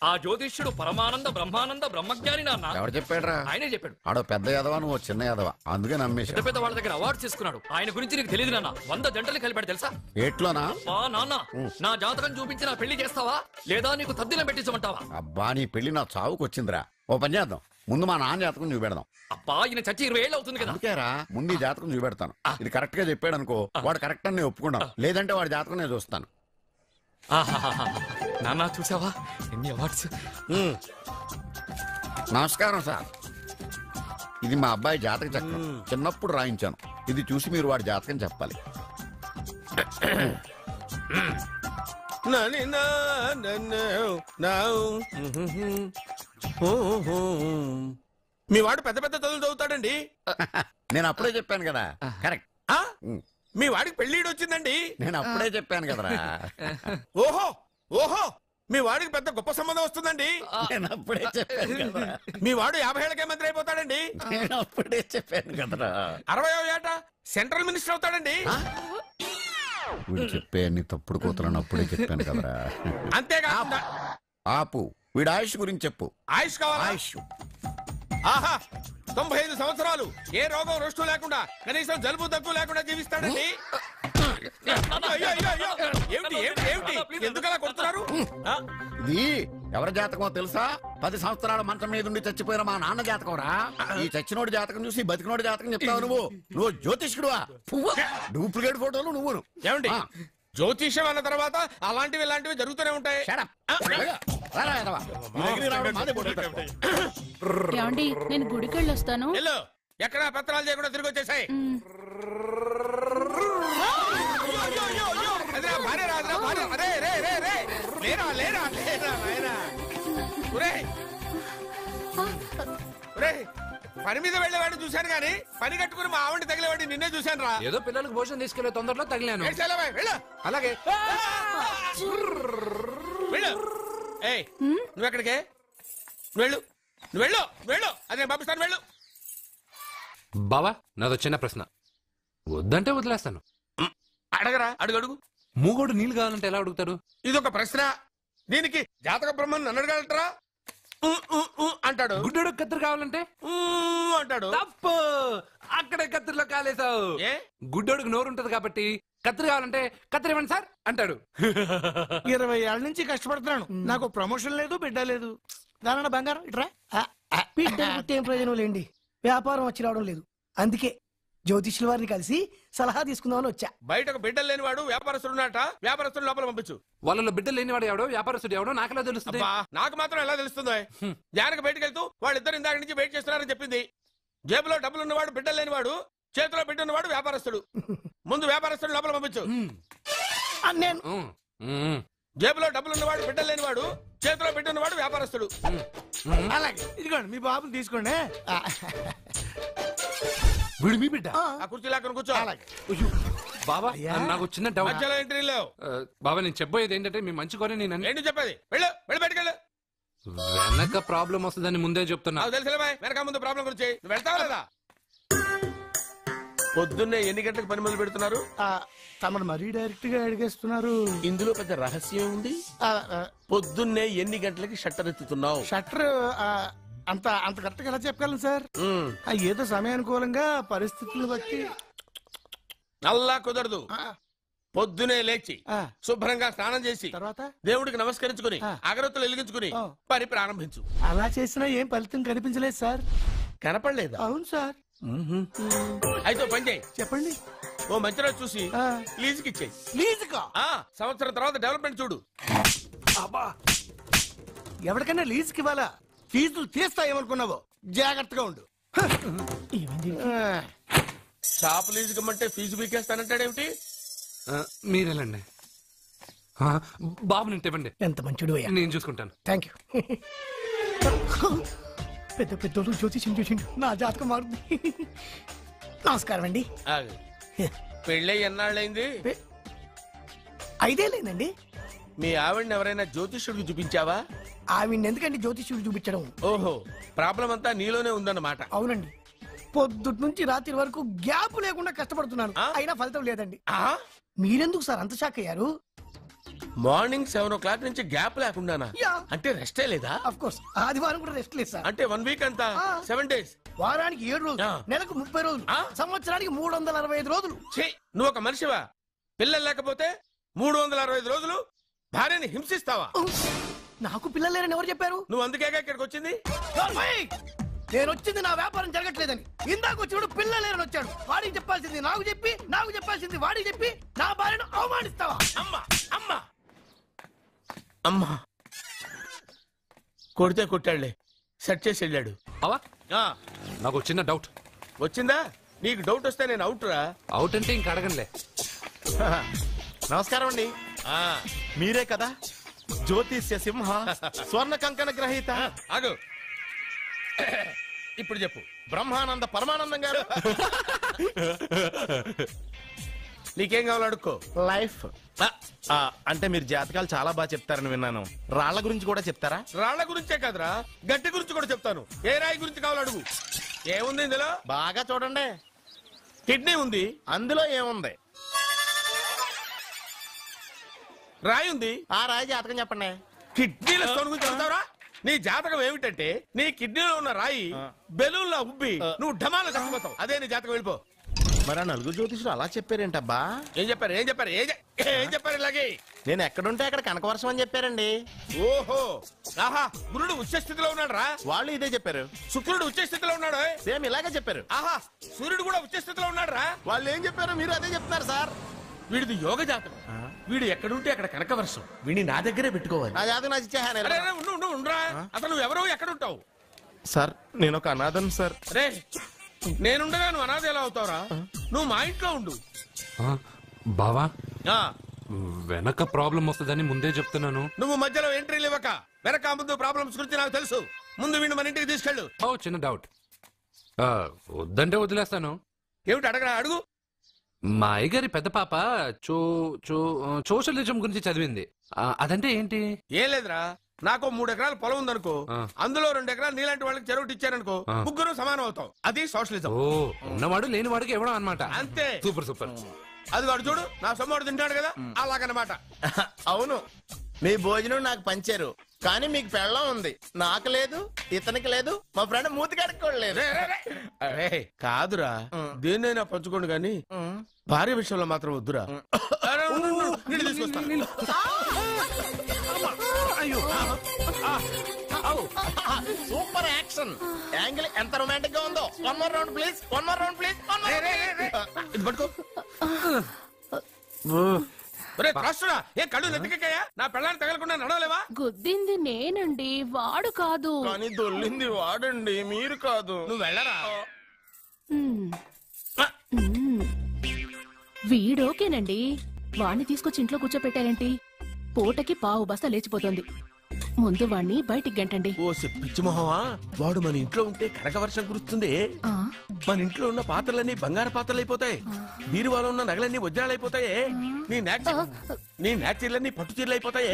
ఆ జ్యోతిష్యుడు పరమానంద బ్రహ్మానంద బ్రహ్మజ్ఞాని నాన్న. ఎవరు చెప్పాడురా? ఆయనే చెప్పాడు. ఆడో పెద్ద యాదవా, నువ్వు చిన్న యాదవా, అందుకే నమ్మేశా. పెద్ద పెద్ద వాళ్ళ దగ్గర అవార్డు తీసుకున్నాడు. ఆయన గురించి నీకు తెలియదు నాన్న. 100 జంటలు కలిపాడు తెలుసా? ఏట్లోనా? నాన్న, నా జాతకం చూపించి నా పెళ్లి చేస్తావా లేదా నీకు తద్దిలం పెట్టించమంటావా? అబ్బా, నీ పెళ్లి నా చావుకు వచ్చిందిరా. ఓ పని చేద్దాం, ముందు మా నాన్న జాతకం చూపెడదాం. అబ్బా, ఈయన చచ్చి 20 ఏళ్ళు అవుతుంది కదా. అందుకేరా ముందు ఈ జాతకం చూపెడతాను. ఇది కరెక్ట్ గా చెప్పాడు అనుకో, వాడు కరెక్ట్ అని నేను ఒప్పుకున్నాను. లేదంటే వాడి జాతకం నేను చూస్తాను. నాన్న చూసావా ఎన్ని అవార్డ్స్? నమస్కారం సార్, ఇది మా అబ్బాయి జాతక చక్రం. చిన్నప్పుడు రాయించాను. ఇది చూసి మీరు వాడి జాతకం చెప్పాలి. మీ వాడు పెద్ద పెద్ద చదువులు చదువుతాడండి. నేను అప్పుడే చెప్పాను కదా. కరెక్ట్. మీ వాడికి పెళ్లిడు వచ్చిందండి. నేను అప్పుడే చెప్పాను కదరా. ఓహో ఓహో, మీ వాడికి పెద్ద గొప్ప సంబంధం వస్తుందండి. నేను అప్పుడే చెప్పాను కదా. మీ వాడు 50 ఏళ్ళకే మంత్రి అయిపోతాడండి. నేను అప్పుడే చెప్పాను కదరా. 60వ ఏట సెంట్రల్ మినిస్టర్ అవుతాడండి. వీడు చెప్పే అన్ని తప్పుడు కూతులను అప్పుడే చెప్పాను కదరా. అంతేకాకుండా ఆపు, వీడి ఆయుష్ గురించి చెప్పు. ఆయుష్ కావాలా? ఆయుష్ ఆహా, 95 సంవత్సరాలు ఏ రోగం రుష్టు లేకుండా, కనీసం జలుబు దగ్గు లేకుండా జీవిస్తాడండి. అయ్యో, అయ్యో, అయ్యో. ఏమిటి ఏమిటి ఏమిటి, ఎందుకలా కొడుతున్నారు? ఇది ఎవరి జాతకమో తెలుసా? 10 సంవత్సరాల మంచం మీద ఉండి చచ్చిపోయిన మా నాన్న జాతకం రా. ఈ చచ్చినోడి జాతకం చూసి బతికినోడి జాతకం చెప్తావు నువ్వు జ్యోతిష్కుడువా? డూప్లికేట్ ఫోటోలు నువ్వు. ఏమండి, జ్యోతిష్యం అన్న తర్వాత అలాంటివి ఇలాంటివి జరుగుతూనే ఉంటాయి. ఏమండి, నేను గుడికి వెళ్ళొస్తాను. ఎక్కడ పత్రాలు చేయకుండా తిరిగి వచ్చేసాయి. పని మీద వెళ్ళేవాడిని చూశాను గానీ పని కట్టుకుని మా ఆవిడ తగిలేవాడిని నిన్నే చూశాను రా. ఏదో పిల్లలకు భోజనం తీసుకెళ్లే తొందరలో తగిలాను. అలాగే నువ్వు ఎక్కడికే? వెళ్ళు వెళ్ళు వెళ్ళు, అదే పంపిస్తాను, వెళ్ళు. బావా, నాదో చిన్న ప్రశ్న. వద్దంటే వదిలేస్తాను. అడగరా, అడుగు అడుగు. మూగోడు నీళ్ళు కావాలంటే ఎలా అడుగుతాడు? ఇదొక ప్రశ్న. దీనికి జాతక బ్రహ్మను నన్ను అడగలటరా? అంటాడు. గుడ్డోడు కత్తిరి కావాలంటే అంటాడు. తప్పు, అక్కడే కత్తిరిలో కాలేసావు. గుడ్డోడికి నోరు ఉంటది కాబట్టి కత్తిరి కావాలంటే కత్తిరి ఇవ్వండి సార్ అంటాడు. 20 ఏళ్ళ నుంచి కష్టపడుతున్నాను, నాకు ప్రమోషన్ లేదు, బిడ్డ లేదు. దానన్న బంగారం ఇట్రా. బిడ్డ ఏం ప్రయోజనం లేండి, వ్యాపారం వచ్చి రావడం లేదు. అందుకే జ్యోతిష్యుల వారిని కలిసి సలహా తీసుకుందామని వచ్చా. బయటకు బిడ్డలు లేనివాడు వ్యాపారస్తుడు ఉన్నట. వ్యాపారస్తుడు లోపల పంపించు. వాళ్ళలో బిడ్డలు లేనివాడు ఎవడో వ్యాపారస్తుడు ఎవడో నాకు ఎలా తెలుస్తుంది? నాకు మాత్రం ఎలా తెలుస్తుందో? జానకి బయటకు వెళ్తూ వాళ్ళిద్దరు ఇందాక నుంచి వెయిట్ చేస్తున్నారని చెప్పింది. జేబులో డబ్బులు ఉన్నవాడు బిడ్డలు లేనివాడు, చేతిలో బిడ్డ ఉన్నవాడు వ్యాపారస్తుడు. ముందు వ్యాపారస్తుడు లోపల పంపించు. జేబులో డబ్బులు ఉన్నవాడు బిడ్డలు లేనివాడు, చేతిలో బిడ్డ ఉన్నవాడు వ్యాపారస్తుడు. అలాగే, ఇదిగోండి మీ బాబుని తీసుకోండి. వీడు మీ బిడ్డ? ఆ కుర్చీ లాక్కను కూర్చో. బాబా, నాకు చిన్న డౌట్. మధ్యలో ఎంట్రీ లేవు. బాబా, నేను చెప్పబోయేది ఏంటంటే మీ మంచి కోరే నేను ఏంటి చెప్పేది? వెళ్ళు, వెళ్ళి బయటకెళ్ళు. వెనక ప్రాబ్లం వస్తుందని ముందే చెప్తున్నా. తెలుసులే, వెనక ముందు ప్రాబ్లం గురించి. నువ్వు వెళ్తావా లేదా? పొద్దున్నే ఎన్ని గంటలకు పని మొదలు పెడుతున్నారు? తమను మరీ డైరెక్ట్ గా అడిగేస్తున్నారు. ఇందులో పెద్ద రహస్యం ఉంది. పొద్దున్నే ఎన్ని గంటలకి షట్టర్ ఎత్తుతున్నావు? షట్టర్ అంత కరెక్ట్ గా ఎలా చెప్పగలను సార్? ఏదో సమయానుకూలంగా పరిస్థితులను బట్టి. అల్లా కుదరదు. పొద్దునే లేచి శుభ్రంగా స్నానం చేసి తర్వాత దేవుడికి నమస్కరించుకుని అగరత్తులు వెలిగించుకుని పని ప్రారంభించు. అలా చేసినా ఏం ఫలితం కనిపించలేదు సార్. కనపడలేదు? అవును సార్. అయితే పని చేయి. చెప్పండి. ఓ మంచి రోజు చూసి లీజుకి ఇచ్చేయి. లీజుకా? సంవత్సరం తర్వాత డెవలప్మెంట్ చూడు. ఎవరికైనా లీజుకి ఇవ్వాలా? ఫీజులు తీస్తాయేమనుకున్నావో, జాగ్రత్తగా ఉండు. షాప్ లీజుకి ఇమ్మంటే ఫీజు బీకేస్తానంటాడేమిటి? మీరేలండి బాబు, నేను ఇవ్వండి. ఎంత మంచిడు అయ్యా, నేను చూసుకుంటాను. Thank you. పెద్ద పెద్దోళ్ళు జ్యోతిష్యం చూసిండు, నా జాతకం మారుంది. నమస్కారం అండి. పెళ్ళై ఎన్నాళ్ళైంది? 5 ఏళ్ళైందండి. మీ ఆవిడని ఎవరైనా జ్యోతిష్యుడికి చూపించావా? ఆవిడ ఎందుకండి జ్యోతిష్యుడు చూపించడం? ఓహో, ప్రాబ్లం అంతా నీలోనే ఉందన్నమాట. అవునండి, పొద్దుటి నుంచి రాత్రి వరకు గ్యాప్ లేకుండా కష్టపడుతున్నాను, అయినా ఫలితం లేదండి. మీరెందుకు సార్ అంత షాక్ అయ్యారు? మార్నింగ్ 7 o'clock నుంచి గ్యాప్ లేకుండానా? యా. అంటే రెస్టే లేదా? ఆఫ్ కోర్స్ ఆదివారం కూడా రెస్ట్ లేదు సార్. అంటే 1 వీక్ అంతా 7 days. వారానికి 7 రోజులు, ఆ. నెలకు 30 రోజులు, ఆ. సంవత్సరానికి 365 రోజులు. ఛీ, నువ్వు ఒక మనిషివా? పిల్లలు లేకపోతే 365 రోజులు భార్యని హింసిస్తావా? నాకు పిల్లలు లేరని ఎవరు చెప్పారు? నువ్వు అందుకేగా ఇక్కడికి వచ్చింది. నార్మల్! నేను వచ్చింది నా వ్యాపారం జరగట్లేదని. ఇందాక వచ్చినప్పుడు పిల్లలు లేరని వచ్చాడు. వాడికి చెప్పాల్సింది నాకు చెప్పి, నాకు చెప్పాల్సింది వాడికి చెప్పి నా భార్యను అవమానిస్తావా? అమ్మా అమ్మా అమ్మా కొడితే కొట్టాడులే, సెట్ చేసి వెళ్ళాడు. బావా ఆ, నాకు ఒక చిన్న డౌట్. వచ్చిందా? నీకు డౌట్ వస్తే నేను అవుట్ రా. అవుట్ అంటే ఇంక అడగనులే. నమస్కారం అండి. ఆ, మీరే కదా జ్యోతిష్య సింహ స్వర్ణ కంకణ గ్రహీత ఆగు. ఇప్పుడు చెప్పు. బ్రహ్మానంద పరమానందం గారు. నీకేం కావాలో అడుక్కో. లైఫ్ అంటే మీరు జాతకాలు చాలా బాగా చెప్తారని విన్నాను. రాళ్ల గురించి కూడా చెప్తారా? రాళ్ల గురించే కాదురా, గట్టి గురించి కూడా చెప్తాను. ఏ రాయి గురించి కావాలో అడుగు. ఏముంది ఇందులో? బాగా చూడండి. కిడ్నీ ఉంది. అందులో ఏముంది? రాయి ఉంది. ఆ రాయి జాతకం చెప్పండి. కిడ్నీల స్టోన్ గురించి చెప్తావురా? నీ జాతకం ఏమిటంటే నీ కిడ్నీలో ఉన్న రాయి బెలూన్లా ఉబ్బి నువ్వు ఢమాల చచ్చిపోతావు. అదే నీ జాతకం. వెళ్ళిపో. మరి ఆ నలుగురు జ్యోతిషులు అలా చెప్పారేంటబ్బా? ఏం చెప్పారు? ఏం చెప్పారు? ఏం చెప్పారు? ఇలాగే నేను ఎక్కడుంటే అక్కడ కనకవర్షం అని చెప్పారండి. ఓహో, ఆహా, గురుడు ఉచ్చ స్థితిలో ఉన్నాడు రా. వాళ్ళు ఇదే చెప్పారు. శుక్రుడు ఉచ్చ స్థితిలో ఉన్నాడు. సేమ్ ఇలాగే చెప్పారు. ఆహా, సూర్యుడు కూడా ఉచ్చ స్థితిలో ఉన్నాడు రా. వాళ్ళు ఏం చెప్పారు మీరు అదే చెప్తున్నారు సార్. వీడిది యోగ జాతకం. వీడు ఎక్కడుంటే అక్కడ కనకవర్షం. వీడిని నా దగ్గరే పెట్టుకోవాలి. ఆ జాతకం నాకు ఇచ్చేహాను. అరే, అరే, ఉండురా. అసలు నువ్వు ఎవరో ఎక్కడుంటావు? సార్ నేను ఒక అనాథం సార్. రే, నేనుండగా నువ్వు అనాథ ఎలా అవుతావురా? నువ్వు మా ఇంట్లో ఉండు. బావా ఆ, వెనక ప్రాబ్లం వస్తుందని ముందే చెప్తున్నాను. నువ్వు మధ్యలో ఎంట్రీలు ఇవ్వక. వెనక ముందు ప్రాబ్లమ్స్ గురించి నాకు తెలుసు. ముందు వీడిని మన ఇంటికి తీసుకెళ్ళు. ఓ చిన్న డౌట్. వద్దంటే వదిలేస్తాను. ఏమిటి అడగరా? అడుగు. మా అయ్యగారి పెద్ద పాప సోషలిజం గురించి చదివింది. అదంటే ఏంటి? ఏం లేదురా, నాకు 3 ఎకరాల పొలం ఉందనుకో, అందులో 2 ఎకరాలు నీలాంటి వాళ్ళకి చెరువు ఇచ్చారనుకో, ముగ్గురు సమానం అవుతాం. అది సోషలిజం. ఓ, ఉన్నవాడు లేనివాడికి ఇవ్వడం అన్నమాట. అంతే. Super super. అది వాడు చూడు, నా సొమ్మడు తింటాడు కదా, అలాగనమాట. అవును, మీ భోజనం నాకు పంచారు, కానీ మీకు పెళ్ళం ఉంది. నాకు లేదు, ఇతనికి లేదు, మా ఫ్రెండ్ మూతి కడుక్కోలేదు. అరే కాదురా, దేన్నైనా పంచుకోండి కానీ భార్య విషయంలో మాత్రం వద్దురా. అరే, ఉండు, నీళ్ళు తీసుకొస్తా. సూపర్ యాక్షన్ యాంగిల్ ఎంత రొమాంటిక్ గా ఉందో. One more round please, one more round please. ఇది పట్టుకో. రాష్ట్రా, ఏ కళ్ళు నెత్తికెక్కాయా? నా పెళ్ళాన్ని తగలకుండా నడవలేవా? గుద్దింది నేనండి, వాడు కాదు. కానీ దొల్లింది వాడండి, మీరు కాదు. నువ్వు వెళ్ళరా. వీడోకేనండి. వాణ్ణి తీసుకొచ్చి ఇంట్లో కూర్చోపెట్టారేంటి? పూటకి పావు బస్తా లేచిపోతుంది. ముందు వాణ్ణి బయటికి గంటండి. ఓ పిచ్చి మొహమా, వాడు మన ఇంట్లో ఉంటే కనక వర్షం కురుస్తుంది. మన ఇంట్లో ఉన్న పాత్రలన్నీ బంగారు పాత్రలు అయిపోతాయి. బీరువాలో ఉన్న నగలన్నీ వజ్రాలు అయిపోతాయి. నీ నాచీర్లన్నీ పట్టు చీరలు అయిపోతాయి.